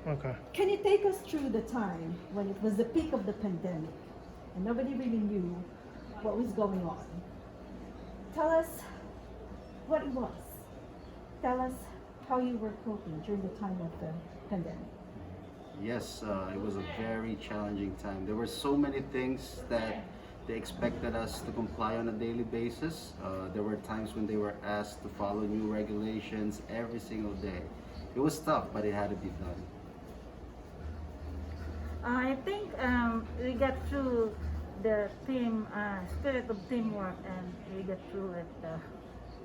Okay. Can you take us through the time when it was the peak of the pandemic and nobody really knew what was going on? Tell us what it was. Tell us how you were coping during the time of the pandemic. Yes, it was a very challenging time. There were so many things that they expected us to comply on a daily basis. There were times when they were asked to follow new regulations every single day. It was tough, but it had to be done. I think we got through the team spirit of teamwork, and we got through it.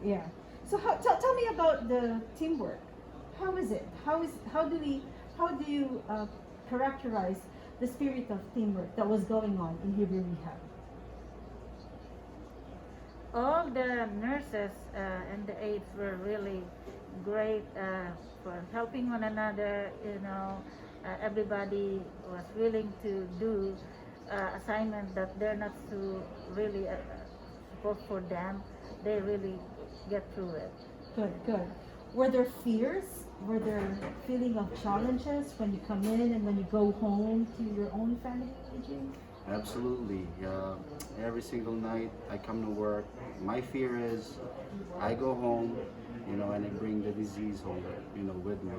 Yeah. So tell me about the teamwork. How is it? How do you characterize the spirit of teamwork that was going on in Hebrew Rehab? All the nurses and the aides were really great for helping one another. Everybody was willing to do assignment that they're not so really supposed for them. They really get through it. Good, good. Were there fears? Were there feeling of challenges when you come in and when you go home to your own family, Eugene? Absolutely. Every single night I come to work, my fear is I go home, and I bring the disease home, with me.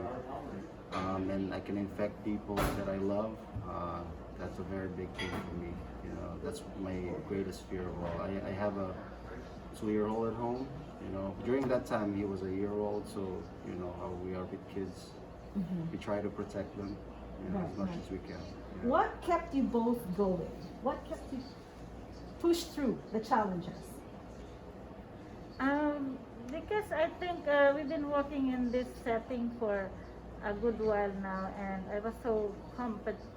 And I can infect people that I love. That's a very big thing for me. That's my greatest fear of all. I have a 2-year-old at home. During that time he was a year old, so how we are with kids. We try to protect them, as much as we can. What kept you both going? What kept you pushed through the challenges? Because I think we've been working in this setting for a good while now, and I was so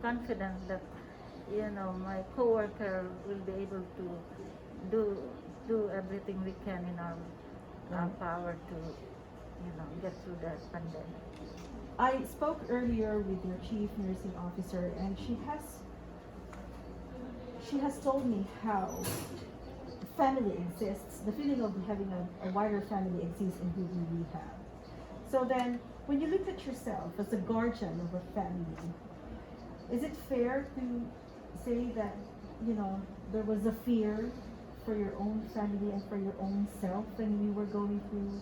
confident that my coworker will be able to do everything we can in our power to get through the pandemic. I spoke earlier with your chief nursing officer, and she has told me how family exists. The feeling of having a wider family exists in Hebrew Rehab. So then, when you look at yourself as a guardian of a family, is it fair to say that there was a fear for your own family and for your own self when you were going through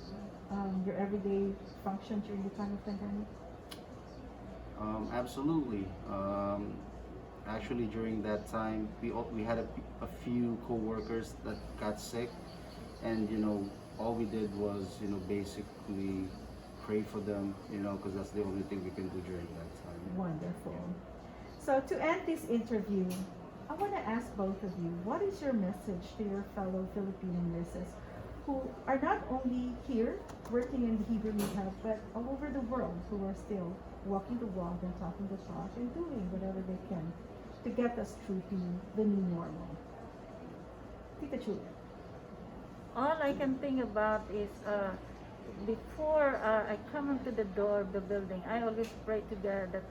your everyday function during the time of pandemic? Absolutely. Actually, during that time, we had a few co-workers that got sick, and all we did was basically pray for them, because that's the only thing we can do during that time. Wonderful. So to end this interview, I want to ask both of you, what is your message to your fellow Filipino nurses who are not only here working in the Hebrew Rehab, but all over the world, who are still walking the walk and talking the talk and doing whatever they can to get us through to the new normal? Tita Chula. All I can think about is before I come into the door of the building, I always pray to God that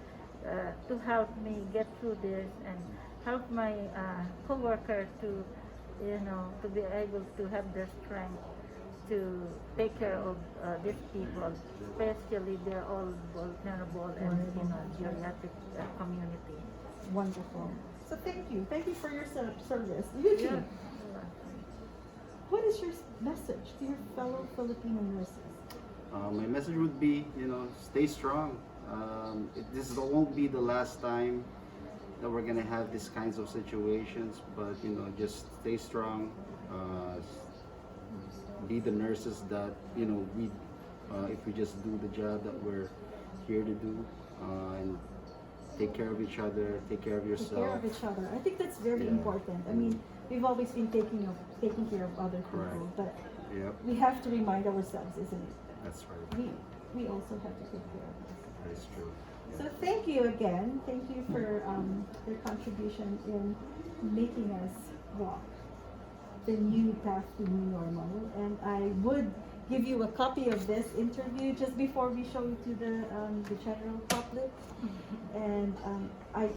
to help me get through this and help my coworker to be able to have the strength to take care of these people, especially they're all vulnerable and geriatric community. Wonderful. So thank you. Thank you for your service. Eugene, what is your message to your fellow Filipino nurses? My message would be, stay strong. This won't be the last time that we're gonna have these kinds of situations, but just stay strong. Be the nurses that we, if we just do the job that we're here to do, and take care of each other, take care of Take yourself. care of each other. I think that's very Yeah. important. I mean, we've always been taking care of other people, Right. but Yep, we have to remind ourselves, isn't it? that's right. We also have to take care of us. That is true. So thank you again. Thank you for your contribution in making us walk the new path to new normal. And I would give you a copy of this interview just before we show it to the general public. And I